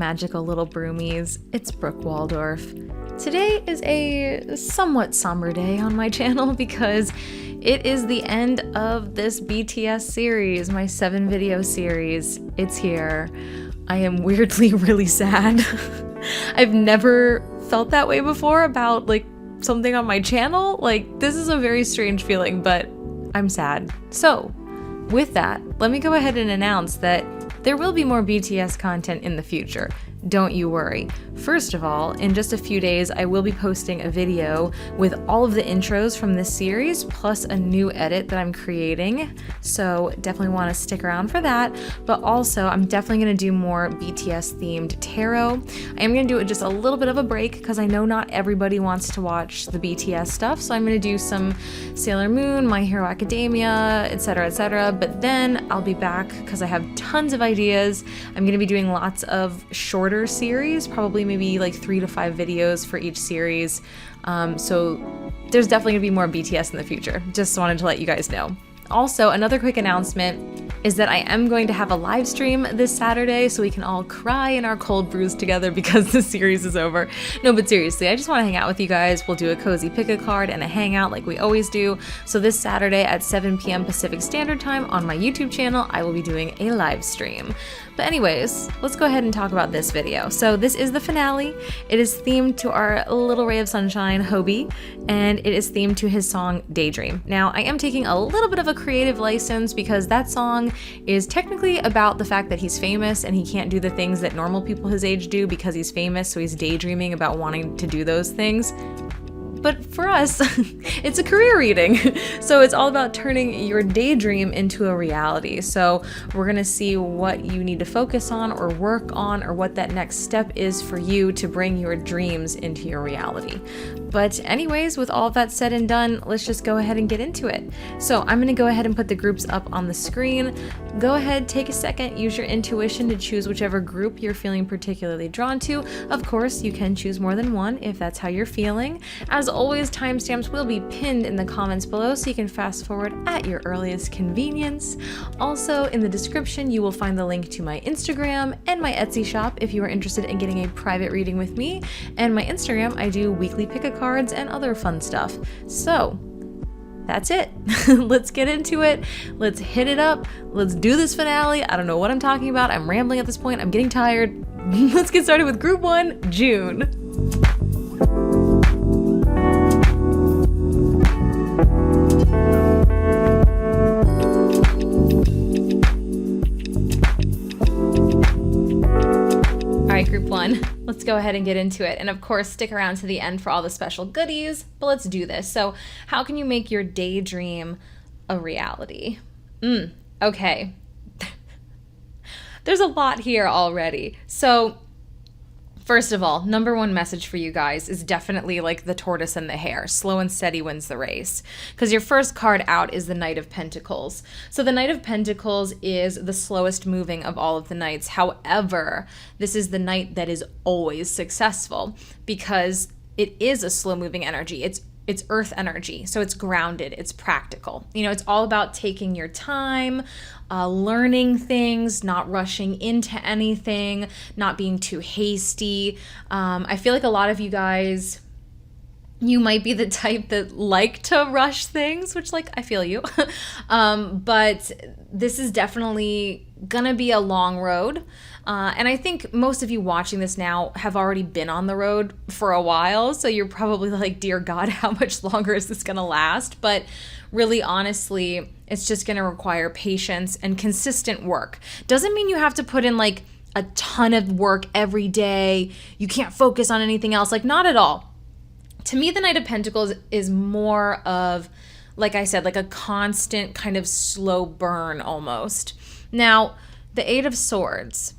magical little broomies. It's Brook Waldorf. Today is a somewhat somber day on my channel because it is the end of this BTS series, my 7-video series. It's here. I am weirdly really sad. I've never felt that way before about something on my channel. This is a very strange feeling, but I'm sad. So with that, let me go ahead and announce that there will be more BTS content in the future. Don't you worry. First of all, in just a few days, I will be posting a video with all of the intros from this series, plus a new edit that I'm creating. So definitely want to stick around for that. But also, I'm definitely going to do more BTS themed tarot. I am going to do it just a little bit of a break because I know not everybody wants to watch the BTS stuff. So I'm going to do some Sailor Moon, My Hero Academia, etc., etc. But then I'll be back because I have tons of ideas. I'm going to be doing lots of shorter series, probably maybe 3 to 5 videos for each series. So there's definitely gonna be more BTS in the future. Just wanted to let you guys know. Also, another quick announcement is that I am going to have a live stream this Saturday so we can all cry in our cold brews together because the series is over. No, but seriously, I just want to hang out with you guys. We'll do a cozy pick a card and a hangout like we always do. So this Saturday at 7 p.m. Pacific Standard Time on my YouTube channel, I will be doing a live stream. But anyways, let's go ahead and talk about this video. So this is the finale. It is themed to our little ray of sunshine, Hobi, and it is themed to his song Daydream. Now, I am taking a little bit of a creative license because that song is technically about the fact that he's famous and he can't do the things that normal people his age do because he's famous, so he's daydreaming about wanting to do those things. But for us, it's a career reading. So it's all about turning your daydream into a reality. So we're gonna see what you need to focus on or work on or what that next step is for you to bring your dreams into your reality. But anyways, with all of that said and done, let's just go ahead and get into it. So I'm gonna go ahead and put the groups up on the screen. Go ahead, take a second, use your intuition to choose whichever group you're feeling particularly drawn to. Of course, you can choose more than one if that's how you're feeling. As always, timestamps will be pinned in the comments below so you can fast forward at your earliest convenience. Also, in the description, you will find the link to my Instagram and my Etsy shop if you are interested in getting a private reading with me. And my Instagram, I do weekly pick-a-cards and other fun stuff. So that's it. Let's get into it. Let's hit it up. Let's do this finale. I don't know what I'm talking about. I'm rambling at this point. I'm getting tired. Let's get started with group 1, Joon. Group 1, let's go ahead and get into it. And of course, stick around to the end for all the special goodies, but let's do this. So how can you make your daydream a reality? Okay. There's a lot here already. So first of all, number one message for you guys is definitely the tortoise and the hare. Slow and steady wins the race. Because your first card out is the Knight of Pentacles. So the Knight of Pentacles is the slowest moving of all of the knights. However, this is the knight that is always successful because it is a slow moving energy. It's earth energy, so it's grounded, it's practical. It's all about taking your time, learning things, not rushing into anything, not being too hasty. I feel like a lot of you guys, you might be the type that like to rush things, which I feel you. But this is definitely gonna be a long road. And I think most of you watching this now have already been on the road for a while. So you're probably dear God, how much longer is this gonna last? But really, honestly, it's just gonna require patience and consistent work. Doesn't mean you have to put in a ton of work every day. You can't focus on anything else. Not at all. To me, the Knight of Pentacles is more of, like I said, a constant kind of slow burn almost. Now, the Eight of Swords.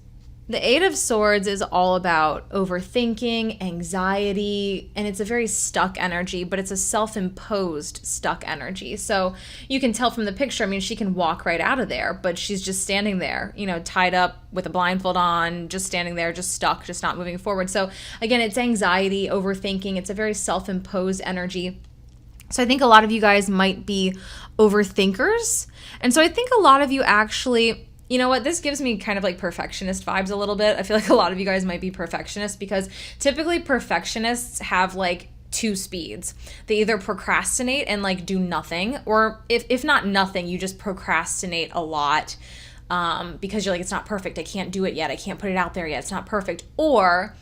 The Eight of Swords is all about overthinking, anxiety, and it's a very stuck energy, but it's a self-imposed stuck energy. So you can tell from the picture, she can walk right out of there, but she's just standing there, tied up with a blindfold on, just standing there, just stuck, just not moving forward. So again, it's anxiety, overthinking. It's a very self-imposed energy. So I think a lot of you guys might be overthinkers. And so I think a lot of you actually you know what? This gives me kind of like perfectionist vibes a little bit. I feel like a lot of you guys might be perfectionists because typically perfectionists have like two speeds. They either procrastinate and like do nothing, or if not nothing, you just procrastinate a lot because you're like, it's not perfect. I can't do it yet. I can't put it out there yet. It's not perfect. Or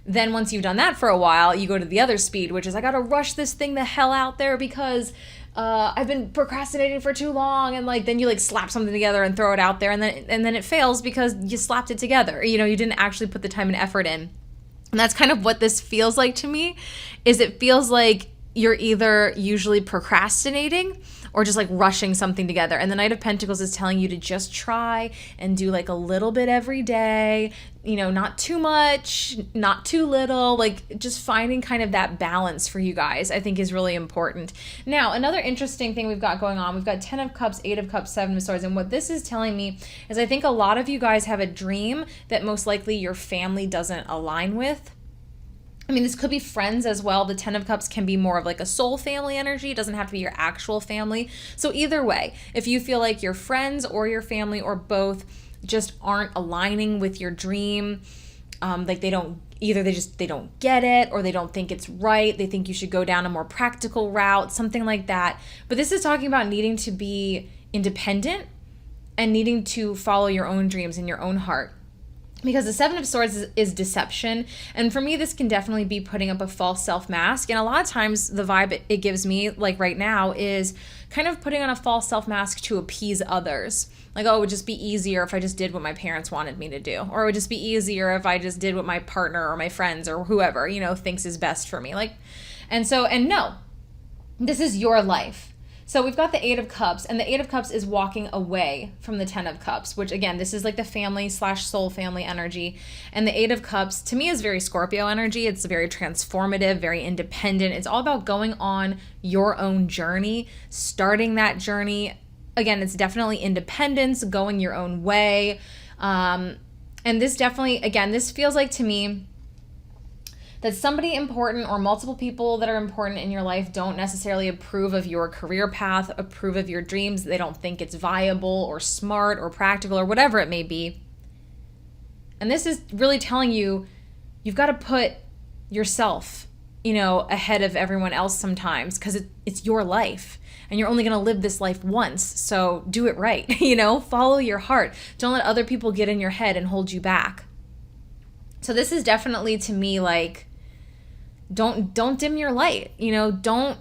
then once you've done that for a while, you go to the other speed, which is I got to rush this thing the hell out there because I've been procrastinating for too long. And like, then you like slap something together and throw it out there, and then it fails because you slapped it together. You know, you didn't actually put the time and effort in. And that's kind of what this feels like to me, is it feels like you're either usually procrastinating or just like rushing something together. And the Knight of Pentacles is telling you to just try and do like a little bit every day, you know, not too much, not too little, like just finding kind of that balance for you guys, I think is really important. Now, another interesting thing we've got going on, we've got 10 of Cups, 8 of Cups, 7 of Swords. And what this is telling me is I think a lot of you guys have a dream that most likely your family doesn't align with. I mean, this could be friends as well. The 10 of Cups can be more of like a soul family energy. It doesn't have to be your actual family. So either way, if you feel like your friends or your family or both just aren't aligning with your dream, like they don't get it, or they don't think it's right. They think you should go down a more practical route, something like that. But this is talking about needing to be independent and needing to follow your own dreams and your own heart. Because the 7 of Swords is deception. And for me, this can definitely be putting up a false self-mask. And a lot of times the vibe it gives me, like right now, is kind of putting on a false self-mask to appease others. Like, oh, it would just be easier if I just did what my parents wanted me to do. Or it would just be easier if I just did what my partner or my friends or whoever, you know, thinks is best for me. Like, and no, this is your life. So we've got the 8 of Cups, and the 8 of Cups is walking away from the 10 of Cups, which again, this is like the family / soul family energy. And the 8 of Cups to me is very Scorpio energy. It's very transformative, very independent. It's all about going on your own journey, starting that journey. Again, it's definitely independence, going your own way. And this definitely, again, this feels like to me that somebody important or multiple people that are important in your life don't necessarily approve of your career path, approve of your dreams. They don't think it's viable or smart or practical or whatever it may be. And this is really telling you, you've got to put yourself, you know, ahead of everyone else sometimes, because it's your life and you're only going to live this life once. So do it right, you know, follow your heart. Don't let other people get in your head and hold you back. So this is definitely to me like, don't dim your light, you know, don't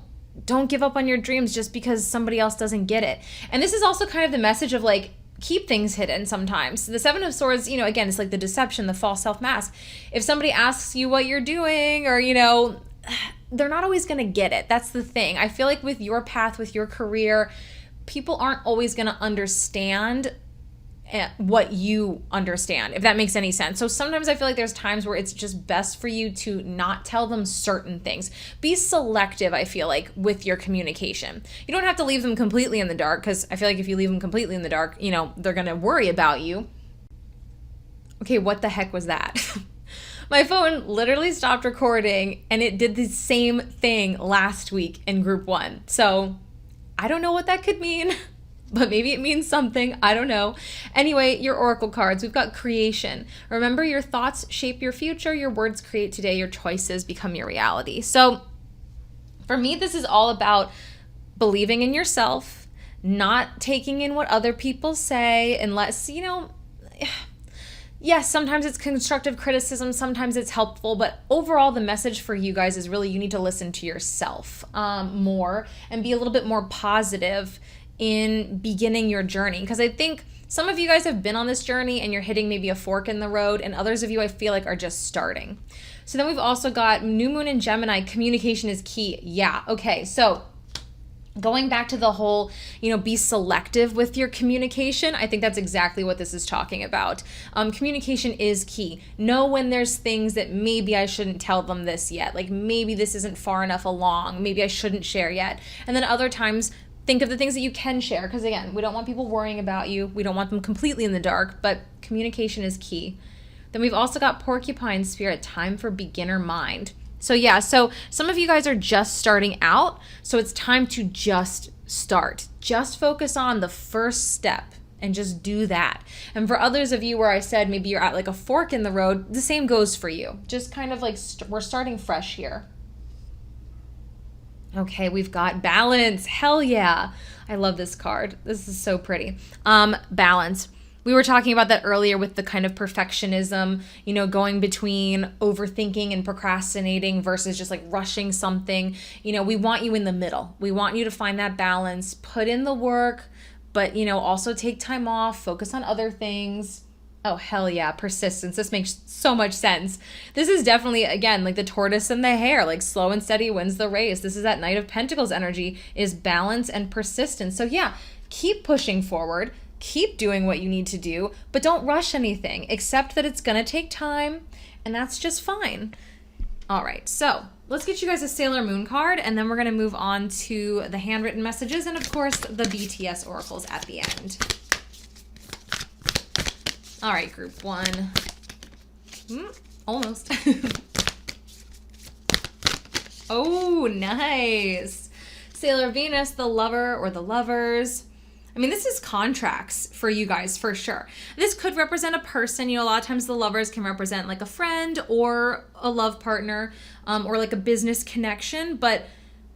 give up on your dreams just because somebody else doesn't get it. And this is also kind of the message of like, keep things hidden sometimes. The 7 of Swords, you know, again, it's like the deception, the false self-mask. If somebody asks you what you're doing, or, you know, they're not always going to get it. That's the thing. I feel like with your path, with your career, people aren't always going to understand what you understand, if that makes any sense. So sometimes I feel like there's times where it's just best for you to not tell them certain things. Be selective, I feel like, with your communication. You don't have to leave them completely in the dark, because I feel like if you leave them completely in the dark, you know, they're going to worry about you. Okay, what the heck was that? My phone literally stopped recording, and it did the same thing last week in group 1. So I don't know what that could mean. But maybe it means something. I don't know. Anyway, your oracle cards. We've got creation. Remember, your thoughts shape your future. Your words create today. Your choices become your reality. So for me, this is all about believing in yourself, not taking in what other people say unless, you know, yes, sometimes it's constructive criticism. Sometimes it's helpful. But overall, the message for you guys is really you need to listen to yourself more and be a little bit more positive in beginning your journey. Because I think some of you guys have been on this journey and you're hitting maybe a fork in the road, and others of you I feel like are just starting. So then we've also got new moon in Gemini. Communication is key. Yeah. Okay. So going back to the whole, you know, be selective with your communication, I think that's exactly what this is talking about. Communication is key. Know when there's things that maybe I shouldn't tell them this yet. Like maybe this isn't far enough along. Maybe I shouldn't share yet. And then other times, think of the things that you can share, because again, we don't want people worrying about you. We don't want them completely in the dark, but communication is key. Then we've also got Porcupine Spirit, time for beginner mind. So yeah, so some of you guys are just starting out, so it's time to just start. Just focus on the first step. and just do that. And for others of you where I said maybe you're at like a fork in the road, the same goes for you. Just kind of like we're starting fresh here. Okay, we've got balance. Hell yeah. I love this card. This is so pretty. Balance. We were talking about that earlier with the kind of perfectionism, you know, going between overthinking and procrastinating versus just like rushing something. You know, we want you in the middle. We want you to find that balance, put in the work, but, you know, also take time off, focus on other things. Oh, hell yeah. Persistence. This makes so much sense. This is definitely, again, like the tortoise and the hare, like slow and steady wins the race. This is that Knight of Pentacles energy, is balance and persistence. So yeah, keep pushing forward. Keep doing what you need to do, but don't rush anything. Accept that it's going to take time, and that's just fine. All right, so let's get you guys a Sailor Moon card, and then we're going to move on to the handwritten messages and, of course, the BTS oracles at the end. All right, group one. Almost. Oh, nice. Sailor Venus, the lover or the lovers. I mean, this is contracts for you guys, for sure. This could represent a person. You know, a lot of times the lovers can represent like a friend or a love partner, or like a business connection. But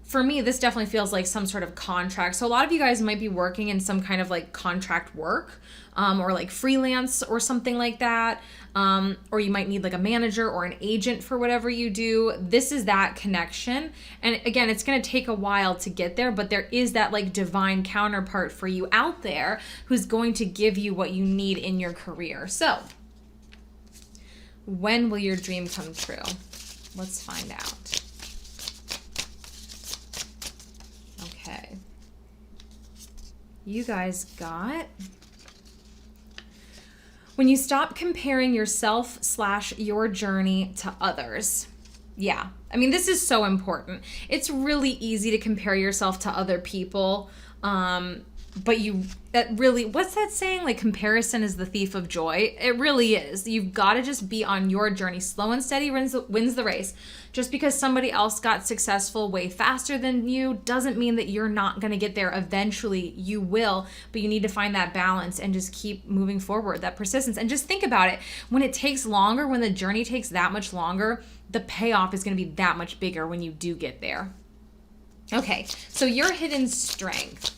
for me, this definitely feels like some sort of contract. So a lot of you guys might be working in some kind of like contract work, or like freelance or something like that. Or you might need like a manager or an agent for whatever you do. This is that connection. And again, it's going to take a while to get there, but there is that like divine counterpart for you out there who's going to give you what you need in your career. So when will your dream come true? Let's find out. Okay. You guys got... when you stop comparing yourself/your journey to others. Yeah. I mean, this is so important. It's really easy to compare yourself to other people. But what's that saying? Like, comparison is the thief of joy. It really is. You've got to just be on your journey. Slow and steady wins the race. Just because somebody else got successful way faster than you doesn't mean that you're not going to get there. Eventually you will, but you need to find that balance and just keep moving forward, that persistence. And just think about it. When it takes longer, when the journey takes that much longer, the payoff is going to be that much bigger when you do get there. Okay, so your hidden strength.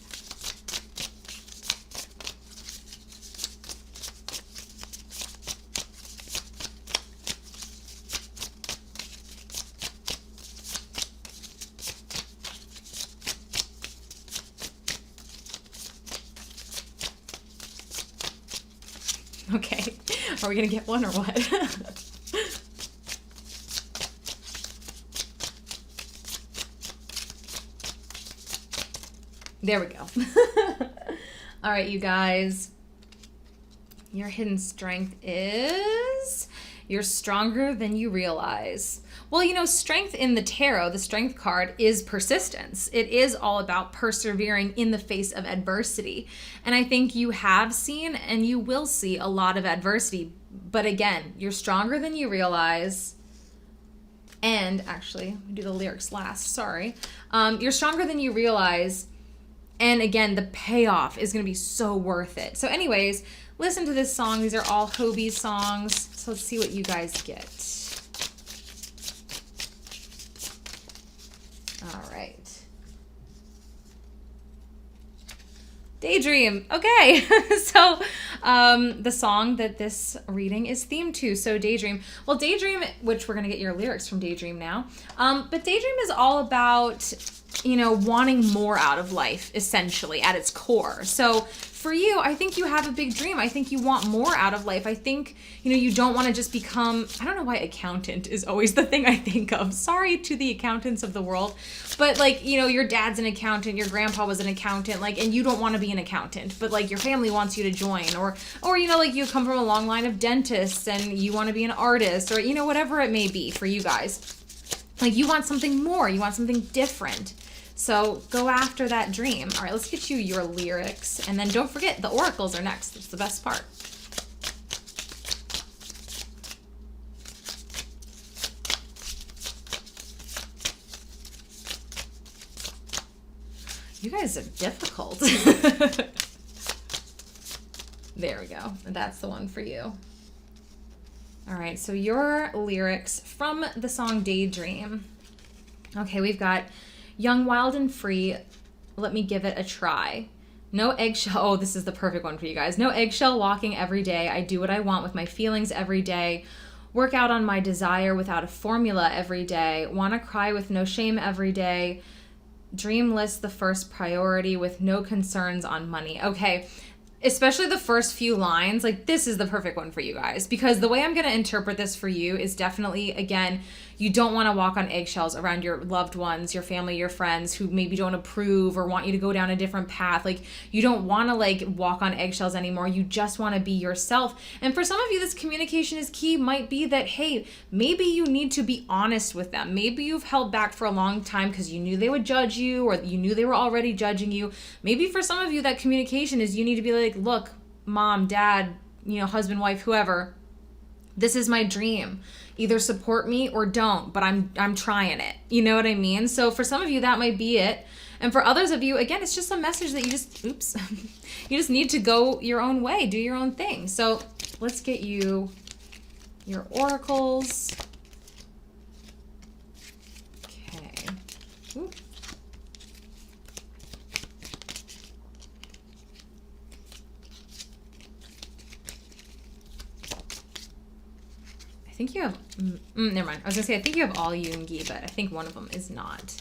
Okay, are we going to get one or what? There we go. All right, you guys. Your hidden strength is you're stronger than you realize. Well, you know, strength in the tarot, the strength card, is persistence. It is all about persevering in the face of adversity. And I think you have seen and you will see a lot of adversity. But again, you're stronger than you realize. And actually, let me do the lyrics last, sorry. You're stronger than you realize. And again, the payoff is going to be so worth it. So anyways, listen to this song. These are all Hobi songs. So let's see what you guys get. All right. Daydream. Okay. So the song that this reading is themed to. So Daydream. Well, Daydream, which we're going to get your lyrics from Daydream now. But Daydream is all about, you know, wanting more out of life, essentially, at its core. So for you, I think you have a big dream. I think you want more out of life. I think, you know, you don't want to just become, I don't know why accountant is always the thing I think of. Sorry to the accountants of the world. But like, you know, your dad's an accountant, your grandpa was an accountant, like, and you don't want to be an accountant, but like your family wants you to join, or, you know, like you come from a long line of dentists and you want to be an artist, or, you know, whatever it may be for you guys. Like you want something more, you want something different. So go after that dream. All right, let's get you your lyrics. And then don't forget, the oracles are next. It's the best part. You guys are difficult. There we go. That's the one for you. All right, so your lyrics from the song Daydream. Okay, we've got young, wild, and free. Let me give it a try. No eggshell. Oh, this is the perfect one for you guys. No eggshell walking every day. I do what I want with my feelings every day. Work out on my desire without a formula every day. Want to cry with no shame every day. Dream list the first priority with no concerns on money. Okay, especially the first few lines, like this is the perfect one for you guys, because the way I'm going to interpret this for you is definitely, again, you don't want to walk on eggshells around your loved ones, your family, your friends who maybe don't approve or want you to go down a different path. Like, you don't want to like walk on eggshells anymore. You just want to be yourself. And for some of you, this communication is key. Might be that, hey, maybe you need to be honest with them. Maybe you've held back for a long time because you knew they would judge you, or you knew they were already judging you. Maybe for some of you, that communication is you need to be like, look, mom, dad, husband, wife, whoever, this is my dream. Either support me or don't, but I'm trying it. You know what I mean? So for some of you, that might be it. And for others of you, again, it's just a message that you just need to go your own way, do your own thing. So let's get you your oracles. Okay. Ooh. I think you have, never mind. I was gonna say, I think you have all Yoongi, but I think one of them is not.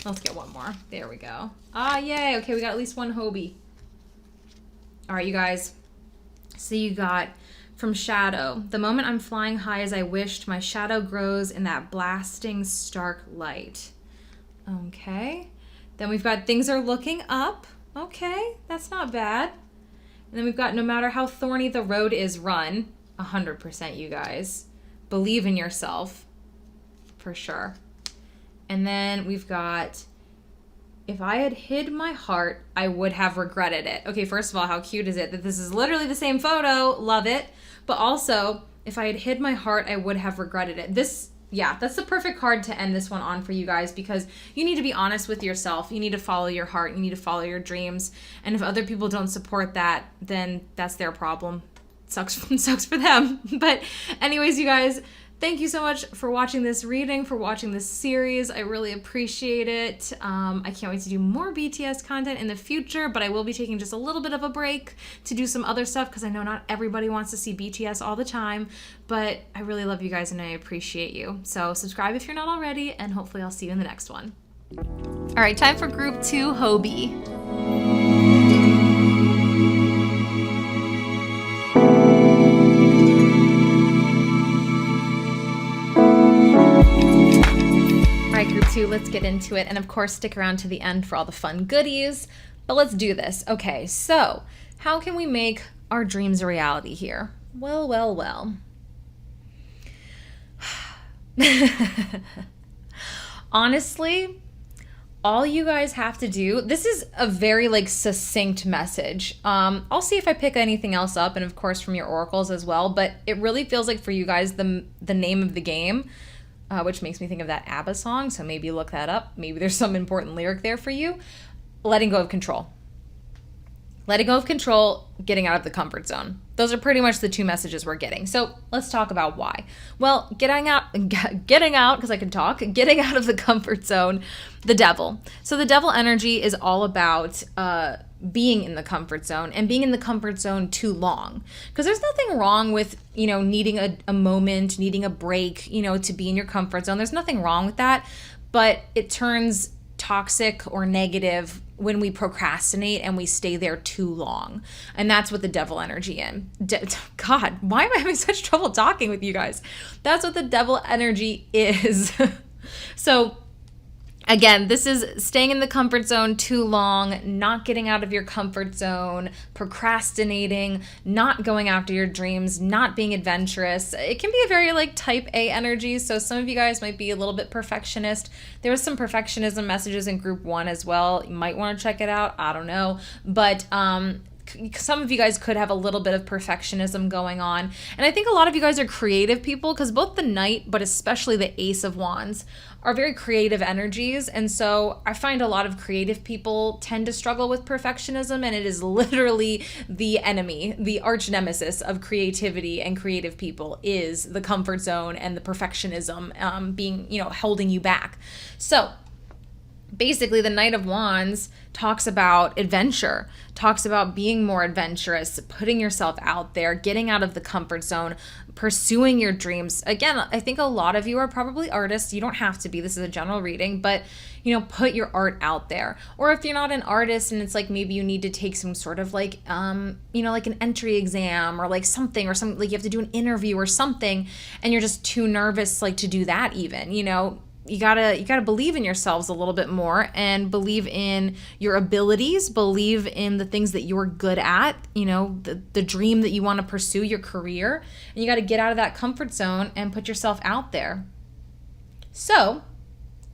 Let's get one more. There we go. Ah, yay. Okay, we got at least one Hobi. All right, you guys. So you got from Shadow. The moment I'm flying high as I wished, my shadow grows in that blasting stark light. Okay. Then we've got things are looking up. Okay, that's not bad. And then we've got no matter how thorny the road is, run. 100%, you guys. Believe in yourself. For sure. And then we've got, if I had hid my heart, I would have regretted it. Okay, first of all, how cute is it that this is literally the same photo? Love it. But also, if I had hid my heart, I would have regretted it. Yeah, that's the perfect card to end this one on for you guys, because you need to be honest with yourself. You need to follow your heart. You need to follow your dreams. And if other people don't support that, then that's their problem. Sucks for them. But anyways, you guys, thank you so much for watching this reading, for watching this series. I really appreciate it. I can't wait to do more BTS content in the future, but I will be taking just a little bit of a break to do some other stuff because I know not everybody wants to see BTS all the time, but I really love you guys and I appreciate you. So subscribe if you're not already, and hopefully I'll see you in the next one. All right, time for group 2, Hobi. All right, group 2, let's get into it. And of course, stick around to the end for all the fun goodies. But let's do this. Okay, so how can we make our dreams a reality here? Well. Honestly, all you guys have to do, this is a very succinct message. I'll see if I pick anything else up, and of course from your oracles as well, but it really feels like for you guys the name of the game, which makes me think of that ABBA song, so maybe look that up. Maybe there's some important lyric there for you. Letting go of control. Letting go of control, getting out of the comfort zone. Those are pretty much the two messages we're getting. So let's talk about why. Well, getting out, because I can talk, getting out of the comfort zone, the devil. So the devil energy is all about being in the comfort zone and being in the comfort zone too long. Because there's nothing wrong with, needing a moment, needing a break, to be in your comfort zone. There's nothing wrong with that, but it turns toxic or negative when we procrastinate and we stay there too long. And that's what the devil energy in. God, why am I having such trouble talking with you guys? That's what the devil energy is. So again, this is staying in the comfort zone too long, not getting out of your comfort zone, procrastinating, not going after your dreams, not being adventurous. It can be a very type A energy. So some of you guys might be a little bit perfectionist. There was some perfectionism messages in group 1 as well. You might want to check it out. I don't know. But some of you guys could have a little bit of perfectionism going on. And I think a lot of you guys are creative people, because both the Knight, but especially the Ace of Wands, are very creative energies. And so I find a lot of creative people tend to struggle with perfectionism, and it is literally the enemy, the arch nemesis of creativity and creative people is the comfort zone and the perfectionism being, holding you back. So basically, the Knight of Wands talks about adventure, talks about being more adventurous, putting yourself out there, getting out of the comfort zone, pursuing your dreams. Again, I think a lot of you are probably artists. You don't have to be. This is a general reading, but put your art out there. Or if you're not an artist and it's like maybe you need to take some sort of like like an entry exam or like something, or something like you have to do an interview or something, and you're just too nervous like to do that even, you gotta believe in yourselves a little bit more and believe in your abilities, believe in the things that you're good at, the dream that you want to pursue, your career, and you got to get out of that comfort zone and put yourself out there. So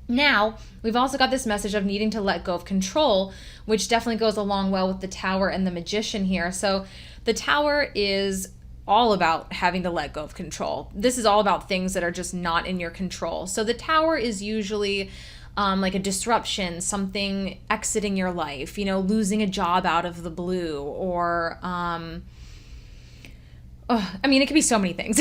now we've also got this message of needing to let go of control, which definitely goes along well with the Tower and the Magician here. So the Tower is all about having to let go of control. This is all about things that are just not in your control. So the Tower is usually like a disruption, something exiting your life, losing a job out of the blue, or it could be so many things.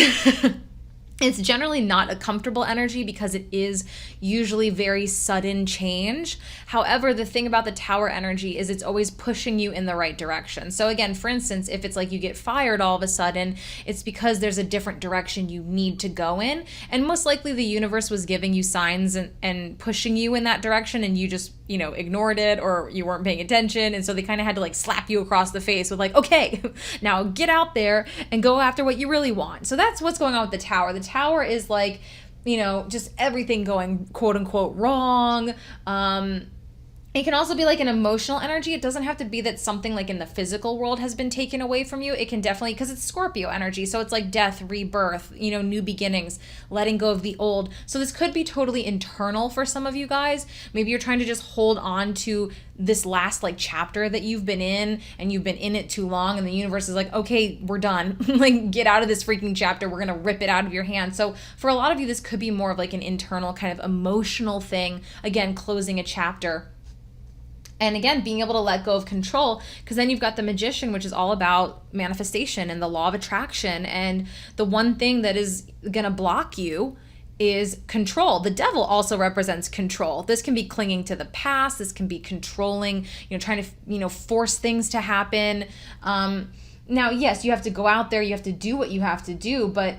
It's generally not a comfortable energy because it is usually very sudden change. However, the thing about the Tower energy is it's always pushing you in the right direction. So again, for instance, if it's like you get fired all of a sudden, it's because there's a different direction you need to go in. And most likely the universe was giving you signs and pushing you in that direction, and you just, ignored it, or you weren't paying attention. And so they kind of had to like slap you across the face with like, okay, now get out there and go after what you really want. So that's what's going on with the Tower. The Tower is like, just everything going quote unquote wrong. It can also be like an emotional energy. It doesn't have to be that something like in the physical world has been taken away from you. It can definitely, because it's Scorpio energy. So it's like death, rebirth, new beginnings, letting go of the old. So this could be totally internal for some of you guys. Maybe you're trying to just hold on to this last like chapter that you've been in, and you've been in it too long, and the universe is like, okay, we're done. Like, get out of this freaking chapter. We're going to rip it out of your hand. So for a lot of you, this could be more of like an internal kind of emotional thing. Again, closing a chapter. And again, being able to let go of control, because then you've got the Magician, which is all about manifestation and the law of attraction. And the one thing that is going to block you is control. The Devil also represents control. This can be clinging to the past. This can be controlling, trying to, force things to happen. Now, yes, you have to go out there. You have to do what you have to do, but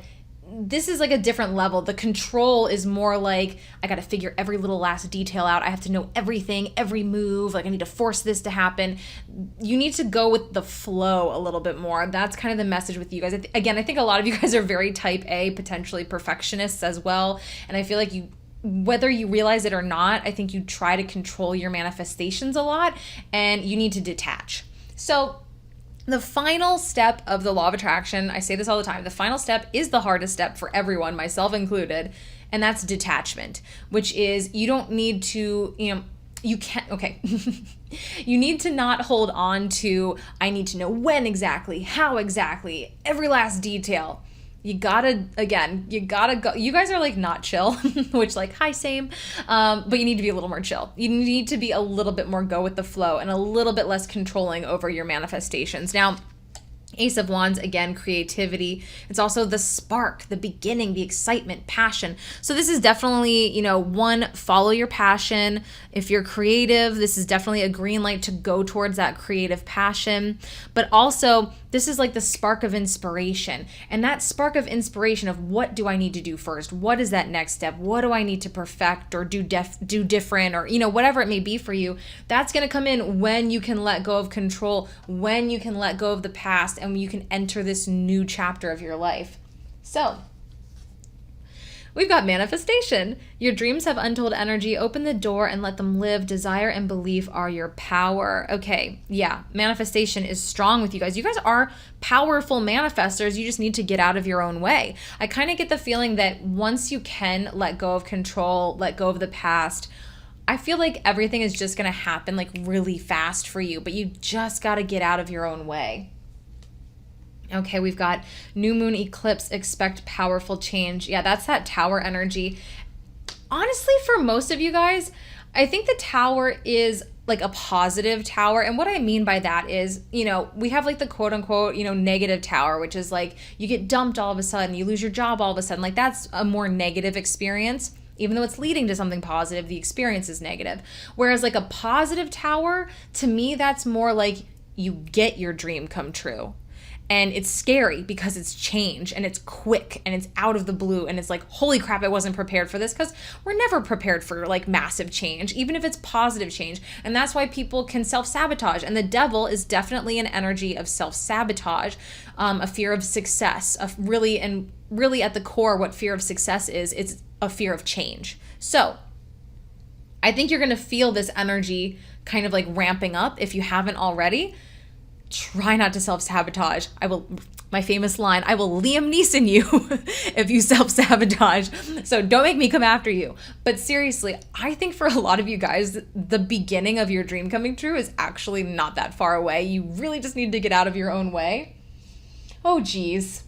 this is like a different level. The control is more like, I got to figure every little last detail out. I have to know everything, every move. Like, I need to force this to happen. You need to go with the flow a little bit more. That's kind of the message with you guys. Again, I think a lot of you guys are very type A, potentially perfectionists as well. And I feel like whether you realize it or not, I think you try to control your manifestations a lot, and you need to detach. So the final step of the law of attraction, I say this all the time, the final step is the hardest step for everyone, myself included, and that's detachment, which is you don't need to, you can't, okay. You need to not hold on to, I need to know when exactly, how exactly, every last detail. You gotta go. You guys are like not chill, which like, hi, same. But you need to be a little more chill. You need to be a little bit more go with the flow and a little bit less controlling over your manifestations. Now, Ace of Wands, again, creativity. It's also the spark, the beginning, the excitement, passion. So this is definitely, one, follow your passion. If you're creative, this is definitely a green light to go towards that creative passion. But also, this is like the spark of inspiration. And that spark of inspiration of what do I need to do first? What is that next step? What do I need to perfect or do different, or, whatever it may be for you? That's going to come in when you can let go of control, when you can let go of the past, and you can enter this new chapter of your life. So, we've got manifestation. Your dreams have untold energy. Open the door and let them live. Desire and belief are your power. Okay, yeah, manifestation is strong with you guys. You guys are powerful manifestors. You just need to get out of your own way. I kind of get the feeling that once you can let go of control, let go of the past, I feel like everything is just going to happen like really fast for you, but you just got to get out of your own way. Okay, we've got new moon eclipse, expect powerful change. Yeah, that's that tower energy. Honestly, for most of you guys, I think the tower is like a positive tower. And what I mean by that is, you know, we have like the quote unquote, you know, negative tower, which is like you get dumped all of a sudden, you lose your job all of a sudden. Like that's a more negative experience. Even though it's leading to something positive, the experience is negative. Whereas like a positive tower, to me, that's more like you get your dream come true. And it's scary because it's change and it's quick and it's out of the blue. And it's like, holy crap, I wasn't prepared for this, because we're never prepared for like massive change, even if it's positive change. And that's why people can self-sabotage. And the devil is definitely an energy of self-sabotage, a fear of success, really at the core, what fear of success is, it's a fear of change. So I think you're going to feel this energy kind of like ramping up if you haven't already. Try not to self-sabotage. My famous line, I will Liam Neeson you if you self-sabotage. So don't make me come after you. But seriously, I think for a lot of you guys, the beginning of your dream coming true is actually not that far away. You really just need to get out of your own way. Oh, geez.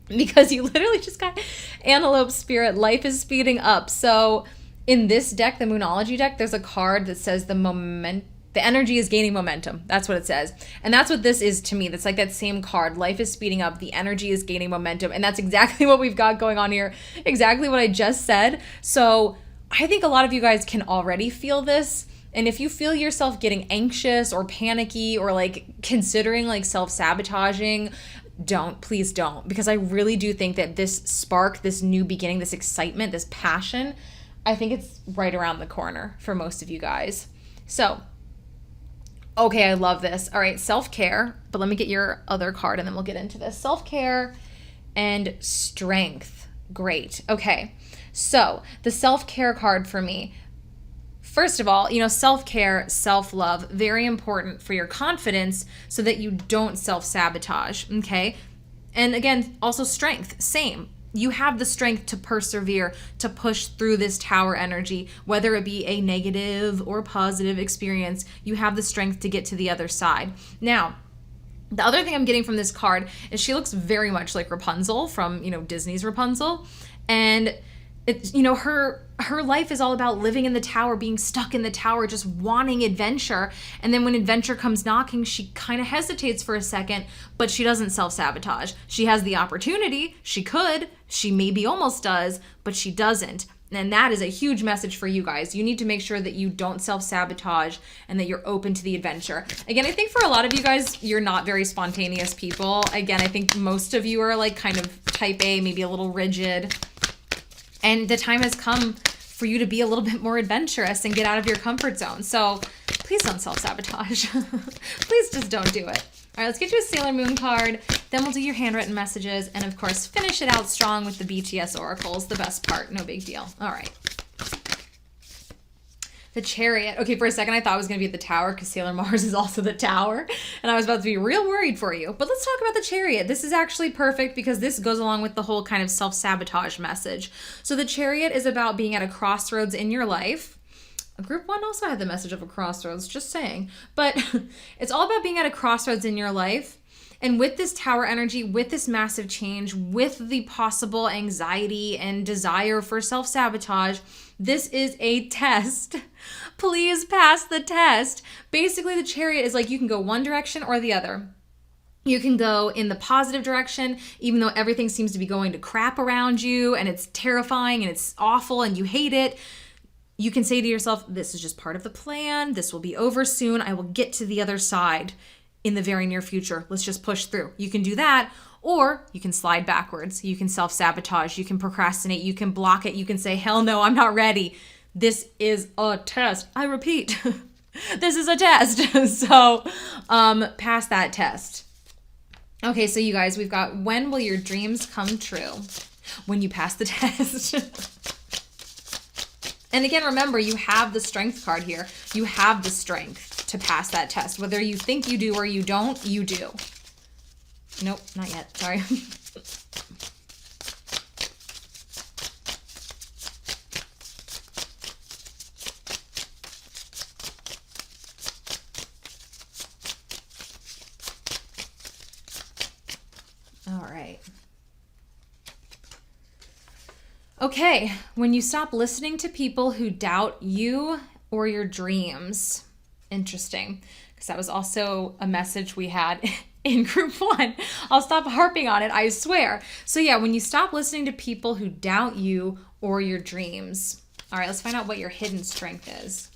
Because you literally just got Antelope Spirit. Life is speeding up. So in this deck, the Moonology deck, there's a card that says the energy is gaining momentum. That's what it says. And that's what this is to me. That's like that same card. Life is speeding up. The energy is gaining momentum. And that's exactly what we've got going on here. Exactly what I just said. So I think a lot of you guys can already feel this. And if you feel yourself getting anxious or panicky or like considering like self-sabotaging, please don't. Because I really do think that this spark, this new beginning, this excitement, this passion, I think it's right around the corner for most of you guys. So okay, I love this. All right, self-care, but let me get your other card and then we'll get into this. Self-care and strength. Great. Okay, so the self-care card for me, first of all, you know, self-care, self-love, very important for your confidence so that you don't self-sabotage, okay? And again, also strength, same. You have the strength to persevere, to push through this tower energy, whether it be a negative or positive experience. You have the strength to get to the other side. Now, the other thing I'm getting from this card is she looks very much like Rapunzel from, you know, Disney's Rapunzel. And it's, you know, her life is all about living in the tower, being stuck in the tower, just wanting adventure. And then when adventure comes knocking, she kind of hesitates for a second, but she doesn't self-sabotage. She has the opportunity. She could. She maybe almost does, but she doesn't. And that is a huge message for you guys. You need to make sure that you don't self-sabotage and that you're open to the adventure. Again, I think for a lot of you guys, you're not very spontaneous people. Again, I think most of you are like kind of type A, maybe a little rigid. And the time has come for you to be a little bit more adventurous and get out of your comfort zone. So please don't self-sabotage. Please just don't do it. All right, let's get you a Sailor Moon card. Then we'll do your handwritten messages. And of course, finish it out strong with the BTS oracles. The best part, no big deal. All right. The Chariot. Okay, for a second I thought I was going to be at the Tower because Sailor Mars is also the Tower. And I was about to be real worried for you. But let's talk about the Chariot. This is actually perfect because this goes along with the whole kind of self-sabotage message. So the Chariot is about being at a crossroads in your life. Group 1 also had the message of a crossroads, just saying. But it's all about being at a crossroads in your life. And with this tower energy, with this massive change, with the possible anxiety and desire for self-sabotage, this is a test. Please pass the test. Basically, the Chariot is like you can go one direction or the other. You can go in the positive direction, even though everything seems to be going to crap around you and it's terrifying and it's awful and you hate it. You can say to yourself, this is just part of the plan. This will be over soon. I will get to the other side in the very near future. Let's just push through. You can do that, or you can slide backwards. You can self-sabotage. You can procrastinate. You can block it. You can say, hell no, I'm not ready. This is a test. I repeat, this is a test. So pass that test. Okay, so you guys, we've got when will your dreams come true? When you pass the test. And again, remember, you have the strength card here. You have the strength to pass that test. Whether you think you do or you don't, you do. Nope, not yet. Sorry. right. Okay, when you stop listening to people who doubt you or your dreams. Interesting, because that was also a message we had in group 1. I'll stop harping on it, I swear. So yeah, when you stop listening to people who doubt you or your dreams. All right, let's find out what your hidden strength is.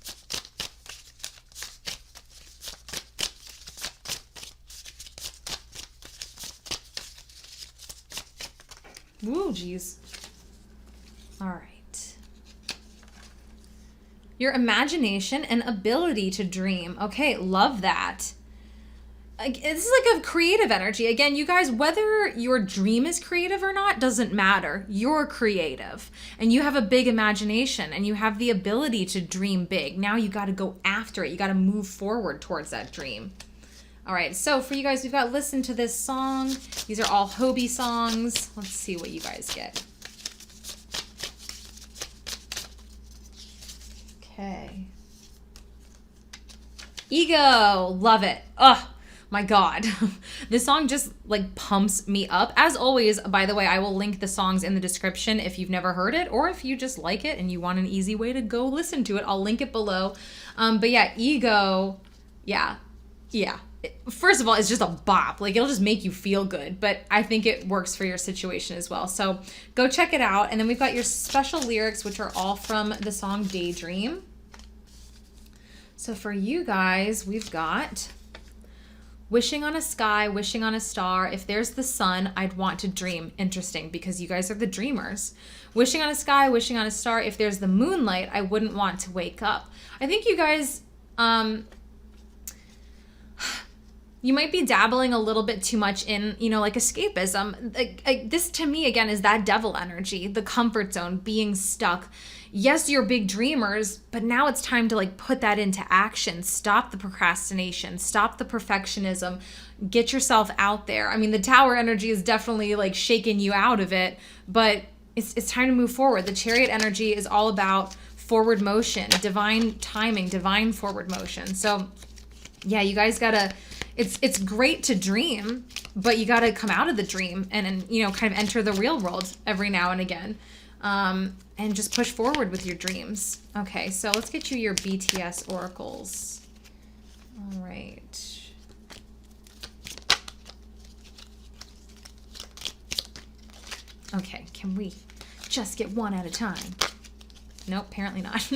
Woo, geez. All right. Your imagination and ability to dream. Okay, love that. This is like a creative energy. Again, you guys, whether your dream is creative or not doesn't matter. You're creative and you have a big imagination and you have the ability to dream big. Now you got to go after it. You got to move forward towards that dream. All right, so for you guys, we've got Listen to This Song. These are all Hobi songs. Let's see what you guys get. Okay. Ego, love it. Oh my God. This song just like pumps me up. As always, by the way, I will link the songs in the description if you've never heard it, or if you just like it and you want an easy way to go listen to it, I'll link it below. But yeah, Ego, yeah. First of all, it's just a bop. Like, it'll just make you feel good, but I think it works for your situation as well. So go check it out. And then we've got your special lyrics, which are all from the song Daydream. So for you guys, we've got wishing on a sky, wishing on a star. If there's the sun, I'd want to dream. Interesting, because you guys are the dreamers. Wishing on a sky, wishing on a star. If there's the moonlight, I wouldn't want to wake up. I think you guys, you might be dabbling a little bit too much in, like escapism. This to me, again, is that devil energy, the comfort zone, being stuck. Yes, you're big dreamers, but now it's time to like put that into action. Stop the procrastination, stop the perfectionism, get yourself out there. I mean, the tower energy is definitely like shaking you out of it, but it's time to move forward. The chariot energy is all about forward motion, divine timing, divine forward motion. So yeah, you guys gotta, it's great to dream, but you gotta come out of the dream and kind of enter the real world every now and again. And just push forward with your dreams. Okay, so let's get you your BTS oracles. All right. Okay, can we just get one at a time? Nope, apparently not.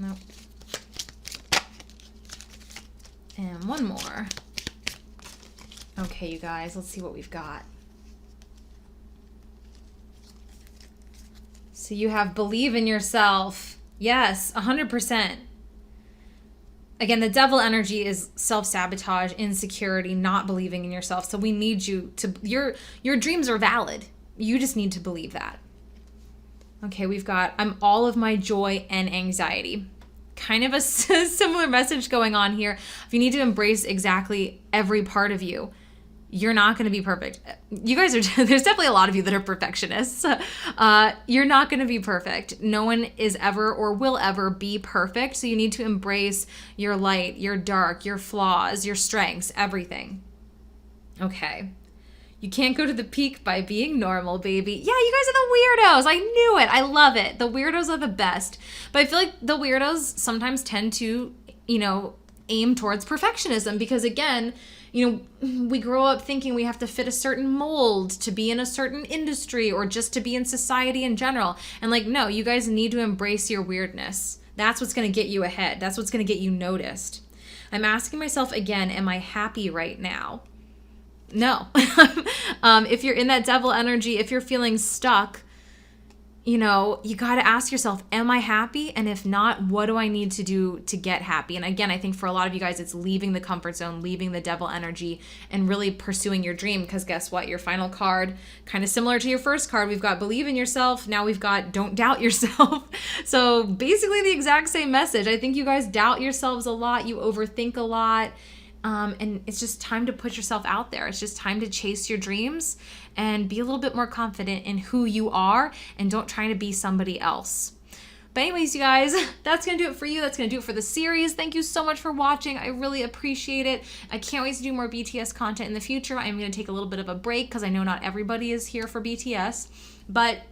Nope. And one more. Okay, you guys, let's see what we've got. So you have believe in yourself. Yes, 100%. Again, the devil energy is self-sabotage, insecurity, not believing in yourself. So we need you to, your dreams are valid. You just need to believe that. Okay, we've got, I'm all of my joy and anxiety. Kind of a similar message going on here. If you need to embrace exactly every part of you, you're not going to be perfect. You guys are, there's definitely a lot of you that are perfectionists. You're not going to be perfect. No one is ever or will ever be perfect. So you need to embrace your light, your dark, your flaws, your strengths, everything. Okay. You can't go to the peak by being normal, baby. Yeah, you guys are the weirdos. I knew it. I love it. The weirdos are the best. But I feel like the weirdos sometimes tend to, aim towards perfectionism because, again, we grow up thinking we have to fit a certain mold to be in a certain industry or just to be in society in general. And no, you guys need to embrace your weirdness. That's what's going to get you ahead. That's what's going to get you noticed. I'm asking myself again, am I happy right now? No. If you're in that devil energy, if you're feeling stuck, you got to ask yourself, am I happy? And if not, what do I need to do to get happy? And again, I think for a lot of you guys, it's leaving the comfort zone, leaving the devil energy, and really pursuing your dream. Because guess what? Your final card, kind of similar to your first card, we've got believe in yourself. Now we've got don't doubt yourself. So basically the exact same message. I think you guys doubt yourselves a lot. You overthink a lot. And it's just time to put yourself out there. It's just time to chase your dreams and be a little bit more confident in who you are and don't try to be somebody else. But anyways, you guys, that's going to do it for you. That's going to do it for the series. Thank you so much for watching. I really appreciate it. I can't wait to do more BTS content in the future. I'm going to take a little bit of a break because I know not everybody is here for BTS, but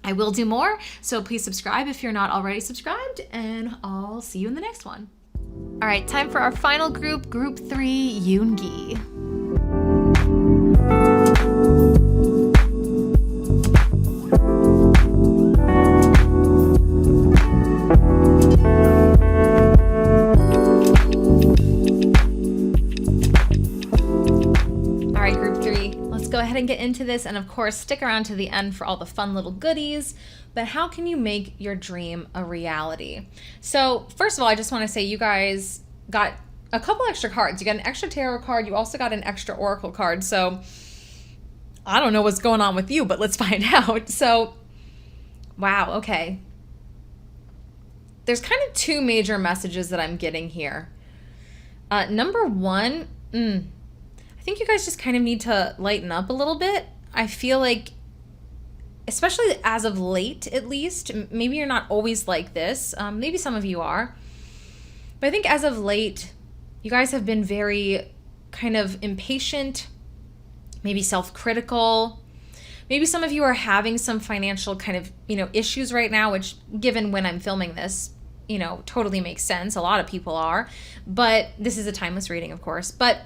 I will do more. So please subscribe if you're not already subscribed, and I'll see you in the next one. All right, time for our final group, Group 3, Yoongi. All right, Group 3, let's go ahead and get into this. And of course, stick around to the end for all the fun little goodies. But how can you make your dream a reality? So first of all, I just want to say you guys got a couple extra cards. You got an extra tarot card. You also got an extra oracle card. So I don't know what's going on with you, but let's find out. So, wow, okay. There's kind of two major messages that I'm getting here. Number one, I think you guys just kind of need to lighten up a little bit. I feel like, especially as of late, at least, maybe you're not always like this. Maybe some of you are. But I think as of late, you guys have been very kind of impatient, maybe self-critical. Maybe some of you are having some financial kind of, issues right now, which given when I'm filming this, totally makes sense. A lot of people are. But this is a timeless reading, of course. But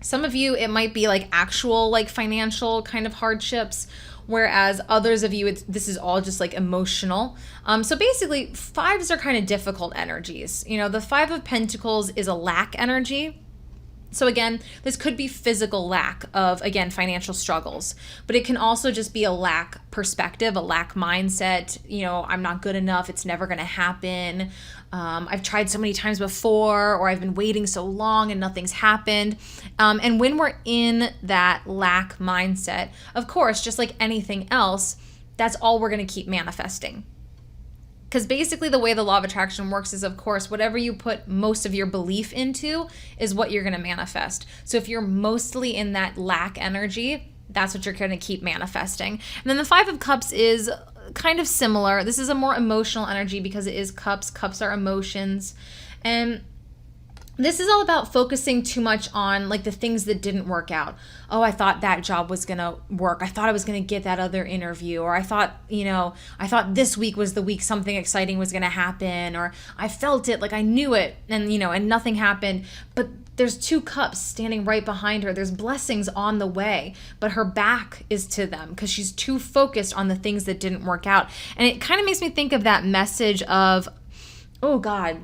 some of you, it might be like actual like financial kind of hardships, whereas others of you, this is all just like emotional. So basically, fives are kind of difficult energies. The Five of Pentacles is a lack energy. So again, this could be physical lack of, again, financial struggles, but it can also just be a lack perspective, a lack mindset. I'm not good enough. It's never going to happen. I've tried so many times before, or I've been waiting so long and nothing's happened. And when we're in that lack mindset, of course, just like anything else, that's all we're going to keep manifesting. Because basically the way the law of attraction works is, of course, whatever you put most of your belief into is what you're going to manifest. So if you're mostly in that lack energy, that's what you're going to keep manifesting. And then the Five of Cups is kind of similar. This is a more emotional energy because it is cups. Cups are emotions. And this is all about focusing too much on like the things that didn't work out. Oh, I thought that job was going to work. I thought I was going to get that other interview. Or I thought this week was the week something exciting was going to happen. Or I felt it, like I knew it, and and nothing happened. But there's two cups standing right behind her. There's blessings on the way, but her back is to them because she's too focused on the things that didn't work out. And it kind of makes me think of that message of, oh God,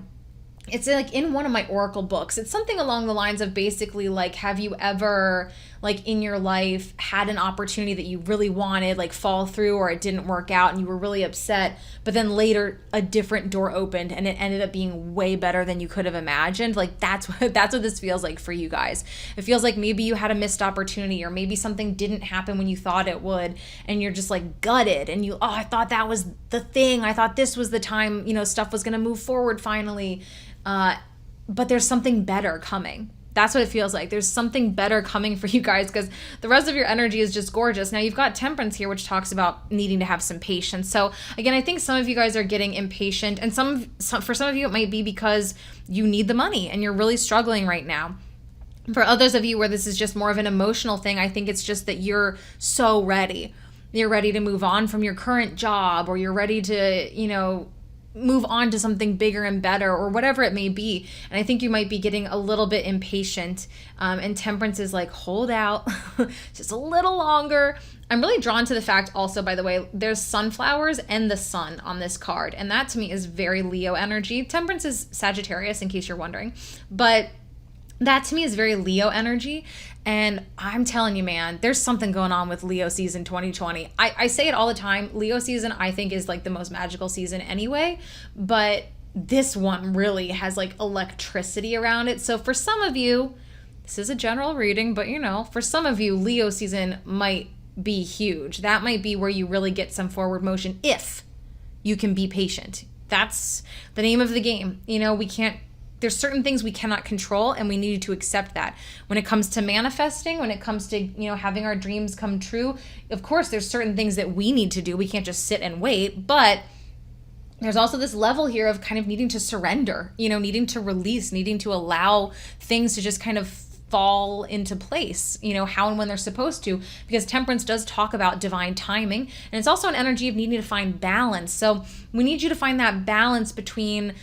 it's like in one of my oracle books. It's something along the lines of basically like, have you ever like in your life had an opportunity that you really wanted like fall through, or it didn't work out and you were really upset, but then later a different door opened and it ended up being way better than you could have imagined? Like that's what this feels like for you guys. It feels like maybe you had a missed opportunity, or maybe something didn't happen when you thought it would, and you're just like gutted, and I thought that was the thing. I thought this was the time, stuff was going to move forward finally. But there's something better coming. That's what it feels like. There's something better coming for you guys because the rest of your energy is just gorgeous. Now you've got Temperance here, which talks about needing to have some patience. So again, I think some of you guys are getting impatient, and for some of you, it might be because you need the money and you're really struggling right now. For others of you where this is just more of an emotional thing, I think it's just that you're so ready. You're ready to move on from your current job, or you're ready to, move on to something bigger and better, or whatever it may be. And I think you might be getting a little bit impatient. And Temperance is like, hold out just a little longer. I'm really drawn to the fact also, by the way, there's sunflowers and the sun on this card. And that to me is very Leo energy. Temperance is Sagittarius, in case you're wondering. But that to me is very Leo energy. And I'm telling you, man, there's something going on with Leo season 2020. I say it all the time. Leo season, I think, is like the most magical season anyway. But this one really has like electricity around it. So for some of you, this is a general reading, but for some of you, Leo season might be huge. That might be where you really get some forward motion if you can be patient. That's the name of the game. We can't there's certain things we cannot control, and we need to accept that. When it comes to manifesting, when it comes to, having our dreams come true, of course, there's certain things that we need to do. We can't just sit and wait, but there's also this level here of kind of needing to surrender, needing to release, needing to allow things to just kind of fall into place, how and when they're supposed to, because temperance does talk about divine timing. And it's also an energy of needing to find balance. So we need you to find that balance between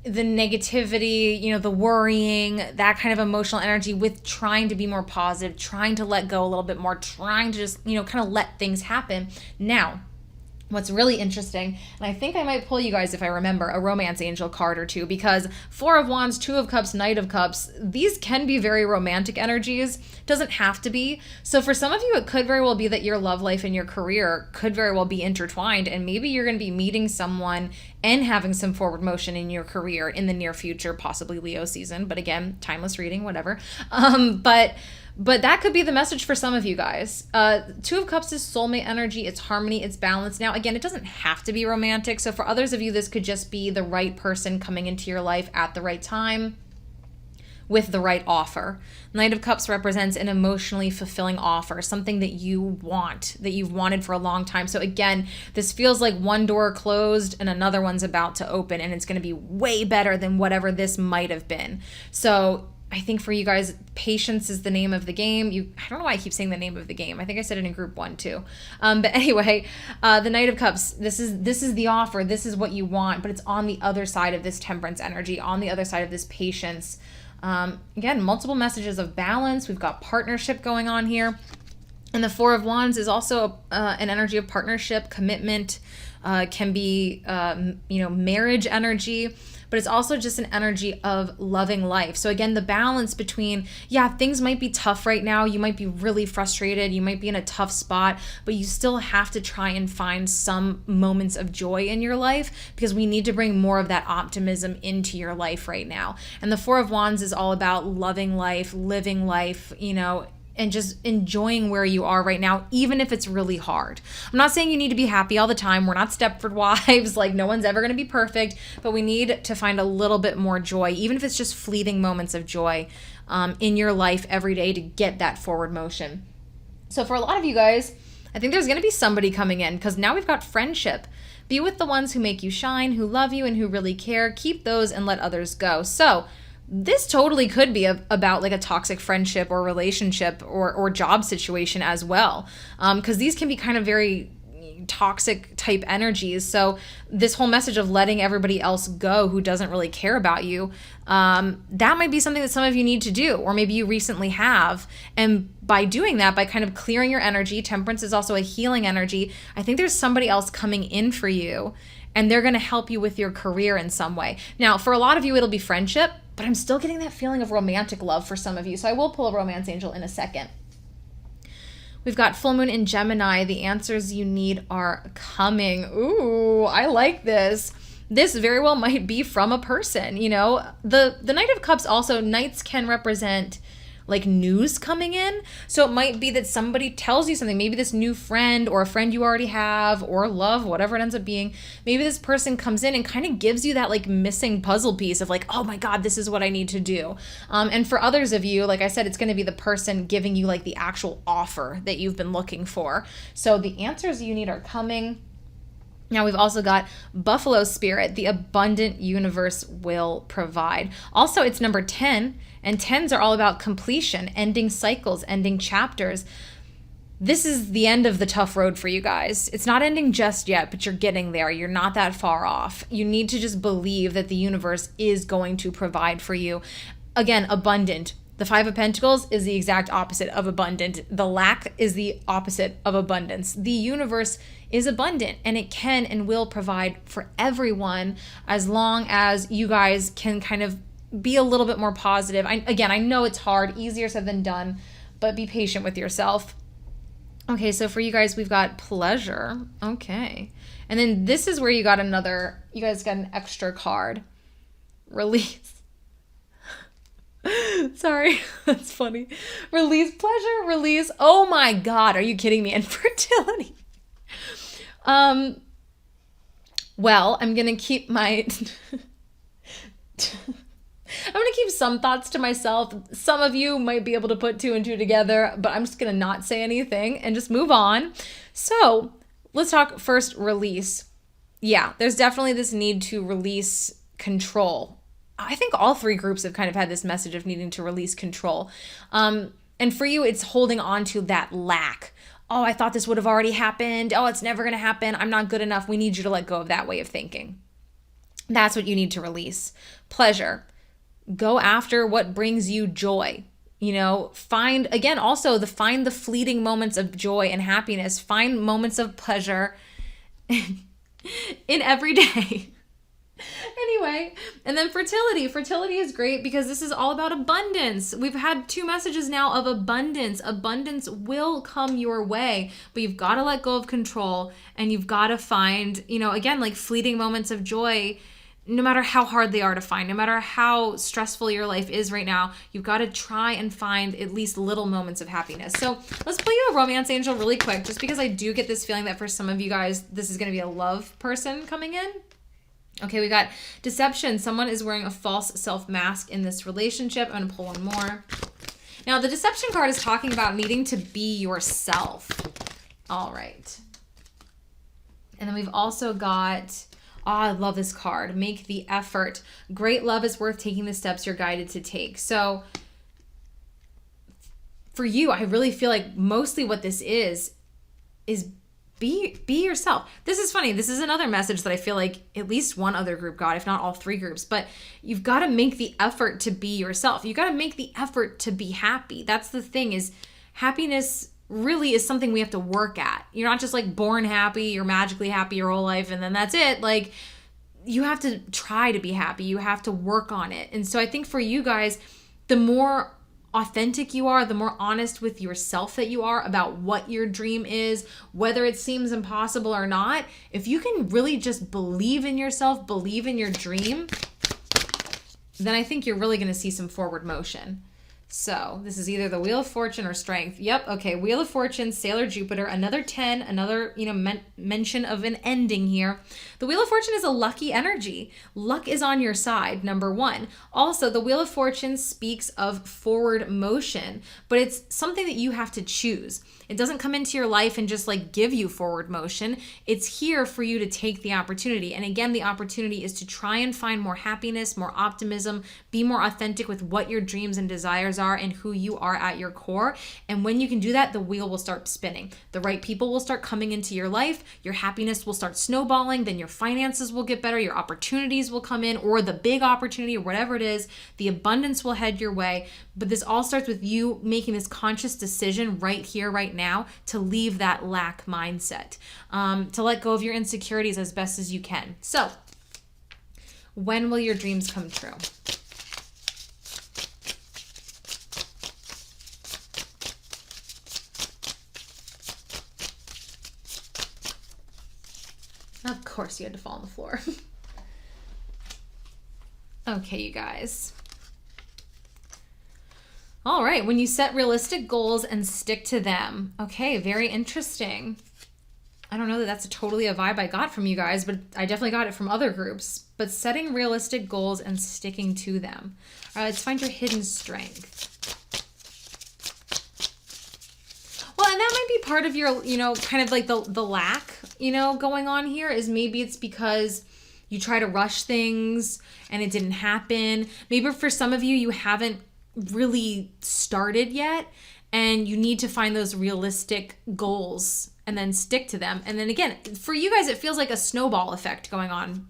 the negativity, the worrying, that kind of emotional energy, with trying to be more positive, trying to let go a little bit more, trying to just, kind of let things happen. Now, what's really interesting, and I think I might pull you guys, if I remember, a romance angel card or two, because Four of Wands, Two of Cups, Knight of Cups, these can be very romantic energies. Doesn't have to be. So for some of you, it could very well be that your love life and your career could very well be intertwined, and maybe you're going to be meeting someone and having some forward motion in your career in the near future, possibly Leo season, but again, timeless reading, whatever. But that could be the message for some of you guys. Two of Cups is soulmate energy. It's harmony. It's balance. Now, again, it doesn't have to be romantic. So for others of you, this could just be the right person coming into your life at the right time with the right offer. Knight of Cups represents an emotionally fulfilling offer, something that you want, that you've wanted for a long time. So again, this feels like one door closed and another one's about to open, and it's going to be way better than whatever this might have been. So I think for you guys, patience is the name of the game. I don't know why I keep saying the name of the game. I think I said it in group 1 too. But anyway, the Knight of Cups, this is the offer. This is what you want, but it's on the other side of this temperance energy, on the other side of this patience. Again, multiple messages of balance. We've got partnership going on here. And the Four of Wands is also an energy of partnership, commitment, can be, marriage energy. But it's also just an energy of loving life. So again, the balance between, things might be tough right now. You might be really frustrated. You might be in a tough spot, but you still have to try and find some moments of joy in your life, because we need to bring more of that optimism into your life right now. And the Four of Wands is all about loving life, living life, and just enjoying where you are right now, even if it's really hard. I'm not saying you need to be happy all the time. We're not Stepford wives. Like, no one's ever going to be perfect, but we need to find a little bit more joy, even if it's just fleeting moments of joy in your life every day, to get that forward motion. So for a lot of you guys, I think there's going to be somebody coming in, because now we've got friendship. Be with the ones who make you shine, who love you, and who really care. Keep those and let others go. So this totally could be about like a toxic friendship or relationship or job situation as well. Because these can be kind of very toxic type energies. So this whole message of letting everybody else go who doesn't really care about you, that might be something that some of you need to do, or maybe you recently have. And by doing that, by kind of clearing your energy, temperance is also a healing energy. I think there's somebody else coming in for you, and they're going to help you with your career in some way. Now, for a lot of you, it'll be friendship, but I'm still getting that feeling of romantic love for some of you. So I will pull a romance angel in a second. We've got full moon in Gemini. The answers you need are coming. Ooh, I like this. This very well might be from a person, The Knight of Cups also, knights can represent like news coming in. So it might be that somebody tells you something, maybe this new friend or a friend you already have, or love, whatever it ends up being. Maybe this person comes in and kind of gives you that like missing puzzle piece of like, oh my God, this is what I need to do. And for others of you, like I said, it's going to be the person giving you like the actual offer that you've been looking for. So the answers you need are coming. Now we've also got Buffalo Spirit, the abundant universe will provide. Also, it's number 10, and 10s are all about completion, ending cycles, ending chapters. This is the end of the tough road for you guys. It's not ending just yet, but you're getting there. You're not that far off. You need to just believe that the universe is going to provide for you. Again, abundant. The Five of Pentacles is the exact opposite of abundant. The lack is the opposite of abundance. The universe is abundant, and it can and will provide for everyone as long as you guys can kind of be a little bit more positive. I know it's hard, easier said than done, but be patient with yourself. Okay, so for you guys, we've got pleasure. Okay. And then this is where you guys got an extra card. Release. Sorry, that's funny. Release, pleasure, release. Oh my God, are you kidding me? Infertility. Well, I'm gonna keep my I'm going to keep some thoughts to myself. Some of you might be able to put two and two together, but I'm just going to not say anything and just move on. So let's talk first release. Yeah, there's definitely this need to release control. I think all three groups have kind of had this message of needing to release control. And for you, it's holding on to that lack. Oh, I thought this would have already happened. Oh, it's never going to happen. I'm not good enough. We need you to let go of that way of thinking. That's what you need to release. Pleasure. Go after what brings you joy. Find the fleeting moments of joy and happiness. Find moments of pleasure in every day. Anyway, and then fertility. Fertility is great because this is all about abundance. We've had two messages now of abundance. Abundance will come your way, but you've got to let go of control and you've got to find, again, like fleeting moments of joy, no matter how hard they are to find, no matter how stressful your life is right now, you've got to try and find at least little moments of happiness. So let's play you a romance angel really quick, just because I do get this feeling that for some of you guys, this is going to be a love person coming in. Okay, we got deception. Someone is wearing a false self-mask in this relationship. I'm going to pull one more. Now, the deception card is talking about needing to be yourself. All right. And then we've also got, I love this card. Make the effort. Great love is worth taking the steps you're guided to take. So for you, I really feel like mostly what this is be yourself. This is funny. This is another message that I feel like at least one other group got, if not all three groups, but you've got to make the effort to be yourself. You got to make the effort to be happy. That's the thing, is happiness really is something we have to work at. You're not just like born happy, you're magically happy your whole life and then that's it. Like, you have to try to be happy. You have to work on it. And so I think for you guys, the more authentic you are, the more honest with yourself that you are about what your dream is, whether it seems impossible or not, if you can really just believe in yourself, believe in your dream, then I think you're really going to see some forward motion. So this is either the Wheel of Fortune or Strength. Yep. Okay. Wheel of Fortune, Sailor Jupiter, another 10, another, mention of an ending here. The Wheel of Fortune is a lucky energy. Luck is on your side, number one. Also, the Wheel of Fortune speaks of forward motion, but it's something that you have to choose. It doesn't come into your life and just like give you forward motion. It's here for you to take the opportunity. And again, the opportunity is to try and find more happiness, more optimism, be more authentic with what your dreams and desires are and who you are at your core. And when you can do that, the wheel will start spinning. The right people will start coming into your life. Your happiness will start snowballing. Then your finances will get better. Your opportunities will come in, or the big opportunity or whatever it is. The abundance will head your way. But this all starts with you making this conscious decision right here, right now, to leave that lack mindset, to let go of your insecurities as best as you can. So, when will your dreams come true? Of course you had to fall on the floor. Okay, you guys. All right, when you set realistic goals and stick to them. Okay, very interesting. I don't know that that's totally a vibe I got from you guys, but I definitely got it from other groups. But setting realistic goals and sticking to them. All right, let's find your hidden strength. Well, and that might be part of your, kind of like the lack, going on here, is maybe it's because you try to rush things and it didn't happen. Maybe for some of you, you haven't really started yet and you need to find those realistic goals and then stick to them. And then again, for you guys, it feels like a snowball effect going on.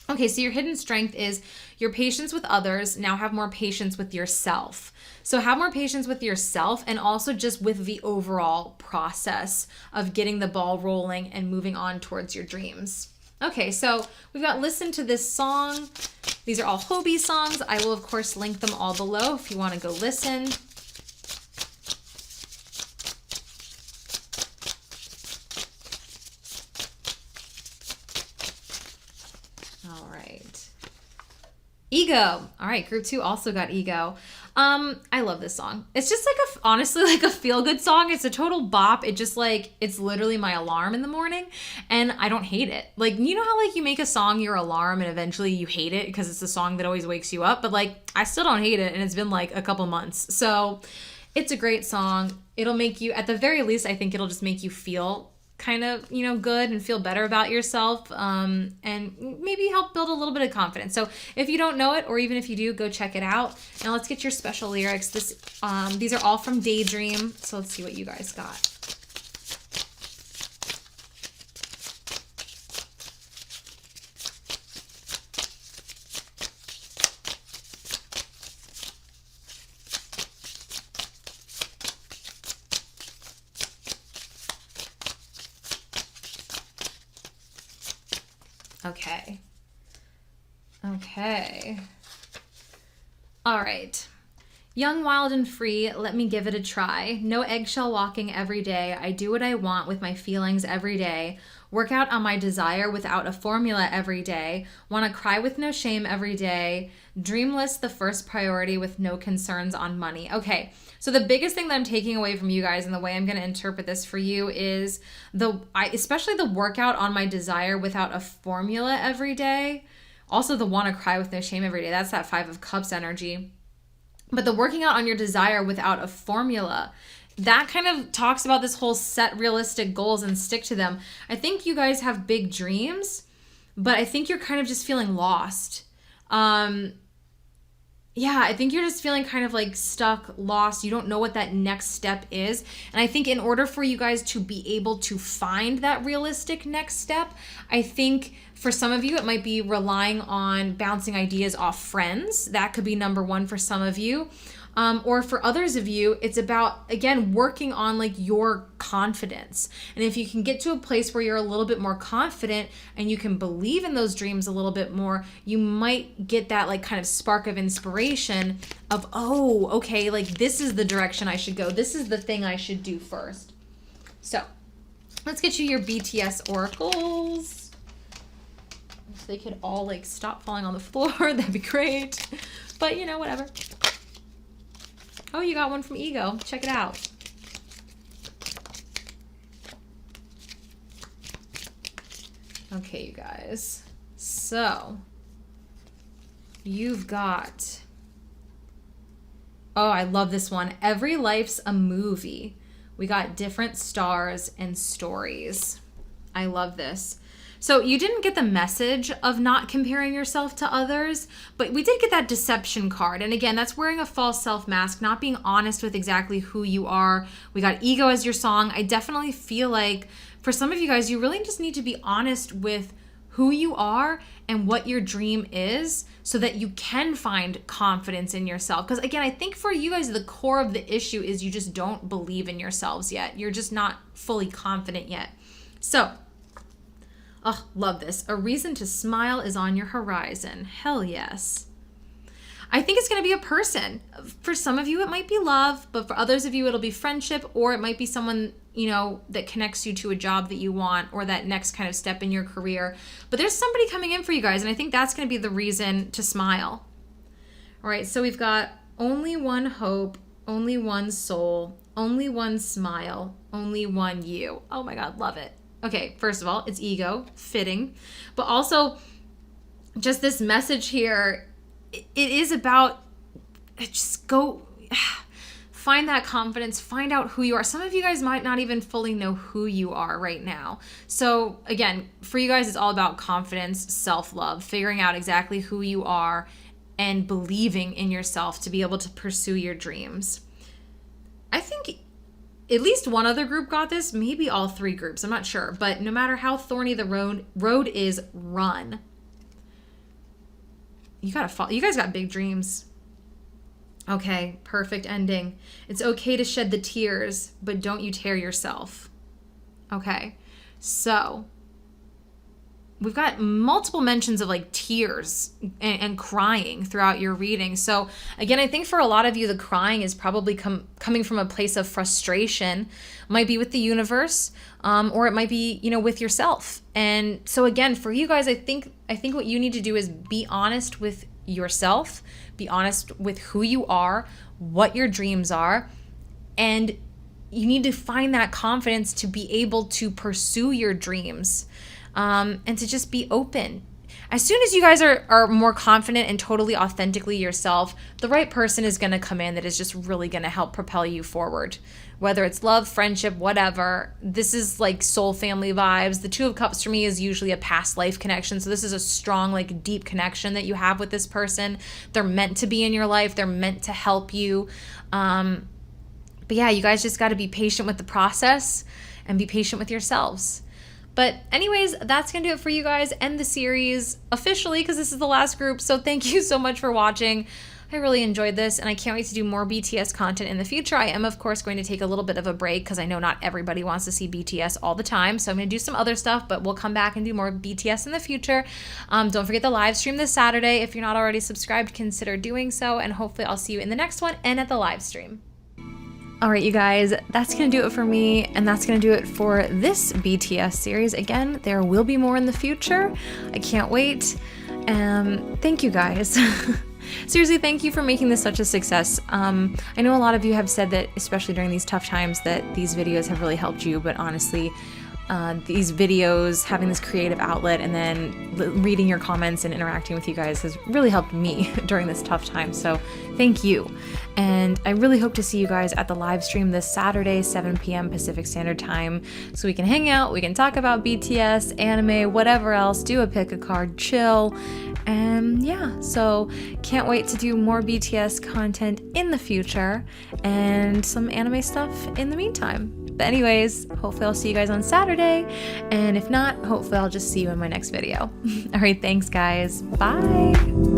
Okay, so your hidden strength is your patience with others. Now have more patience with yourself. So have more patience with yourself and also just with the overall process of getting the ball rolling and moving on towards your dreams. Okay, so we've got Listen to This Song. These are all Hobi songs. I will, of course, link them all below if you want to go listen. All right. Ego. All right, group 2 also got ego. I love this song. It's just like honestly like a feel-good song. It's a total bop. It just like, it's literally my alarm in the morning, and I don't hate it. Like, you know how like you make a song your alarm and eventually you hate it because it's the song that always wakes you up, but like I still don't hate it, and it's been like a couple months. So it's a great song. It'll make you, at the very least, I think it'll just make you feel kind of, you know, good and feel better about yourself, and maybe help build a little bit of confidence. So if you don't know it, or even if you do, go check it out. Now let's get your special lyrics. These are all from Daydream, so let's see what you guys got. Okay. All right. Young, wild, and free, let me give it a try. No eggshell walking every day. I do what I want with my feelings every day. Work out on my desire without a formula every day. Want to cry with no shame every day. Dreamless, the first priority with no concerns on money. Okay, so the biggest thing that I'm taking away from you guys and the way I'm going to interpret this for you is especially the workout on my desire without a formula every day. Also the want to cry with no shame every day. That's that 5 of Cups energy. But the working out on your desire without a formula, that kind of talks about this whole set realistic goals and stick to them. I think you guys have big dreams, but I think you're kind of just feeling lost. Yeah, I think you're just feeling kind of like stuck, lost. You don't know what that next step is. And I think in order for you guys to be able to find that realistic next step, I think for some of you, it might be relying on bouncing ideas off friends. That could be number one for some of you. Or for others of you, it's about, again, working on like your confidence. And if you can get to a place where you're a little bit more confident and you can believe in those dreams a little bit more, you might get that like kind of spark of inspiration of, oh, okay, like this is the direction I should go. This is the thing I should do first. So let's get you your BTS oracles. If they could all like stop falling on the floor, that'd be great. But you know, whatever. Oh, you got one from Ego. Check it out. Okay, you guys. So, you've got... Oh, I love this one. Every life's a movie. We got different stars and stories. I love this. So you didn't get the message of not comparing yourself to others, but we did get that deception card. And again, that's wearing a false self mask, not being honest with exactly who you are. We got Ego as your song. I definitely feel like for some of you guys, you really just need to be honest with who you are and what your dream is so that you can find confidence in yourself. Because again, I think for you guys, the core of the issue is you just don't believe in yourselves yet. You're just not fully confident yet. So, oh, love this. A reason to smile is on your horizon. Hell yes. I think it's going to be a person. For some of you, it might be love, but for others of you, it'll be friendship, or it might be someone, you know, that connects you to a job that you want or that next kind of step in your career. But there's somebody coming in for you guys, and I think that's going to be the reason to smile. All right, so we've got only one hope, only one soul, only one smile, only one you. Oh my God, love it. Okay, first of all, it's Ego, fitting, but also just this message here, it is about just go find that confidence, find out who you are. Some of you guys might not even fully know who you are right now. So again, for you guys, it's all about confidence, self-love, figuring out exactly who you are and believing in yourself to be able to pursue your dreams. I think at least one other group got this, maybe all 3 groups, I'm not sure. But no matter how thorny the road is, run. You gotta follow. You guys got big dreams. Okay, perfect ending. It's okay to shed the tears, but don't you tear yourself. Okay, so we've got multiple mentions of like tears and crying throughout your reading. So again, I think for a lot of you, the crying is probably coming from a place of frustration. Might be with the universe, or it might be, you know, with yourself. And so again, for you guys, I think what you need to do is be honest with yourself, be honest with who you are, what your dreams are, and you need to find that confidence to be able to pursue your dreams, and to just be open. As soon as you guys are more confident and totally authentically yourself, the right person is going to come in that is just really going to help propel you forward. Whether it's love, friendship, whatever. This is like soul family vibes. The Two of Cups for me is usually a past life connection. So this is a strong, like deep connection that you have with this person. They're meant to be in your life. They're meant to help you. But yeah, you guys just got to be patient with the process and be patient with yourselves. But anyways, that's going to do it for you guys and the series officially, because this is the last group. So thank you so much for watching. I really enjoyed this, and I can't wait to do more BTS content in the future. I am, of course, going to take a little bit of a break because I know not everybody wants to see BTS all the time. So I'm going to do some other stuff, but we'll come back and do more BTS in the future. Don't forget the live stream this Saturday. If you're not already subscribed, consider doing so, and hopefully I'll see you in the next one and at the live stream. All right, you guys, that's going to do it for me, and that's going to do it for this BTS series. Again, there will be more in the future. I can't wait. Thank you, guys. Seriously, thank you for making this such a success. I know a lot of you have said that, especially during these tough times, that these videos have really helped you, but honestly, these videos, having this creative outlet, and then reading your comments and interacting with you guys has really helped me during this tough time. So thank you. And I really hope to see you guys at the live stream this Saturday, 7 p.m. Pacific Standard Time, so we can hang out, we can talk about BTS, anime, whatever else, do a pick a card, chill. And yeah, so can't wait to do more BTS content in the future and some anime stuff in the meantime. But anyways, hopefully I'll see you guys on Saturday, and if not, hopefully I'll just see you in my next video. All right, thanks guys. Bye.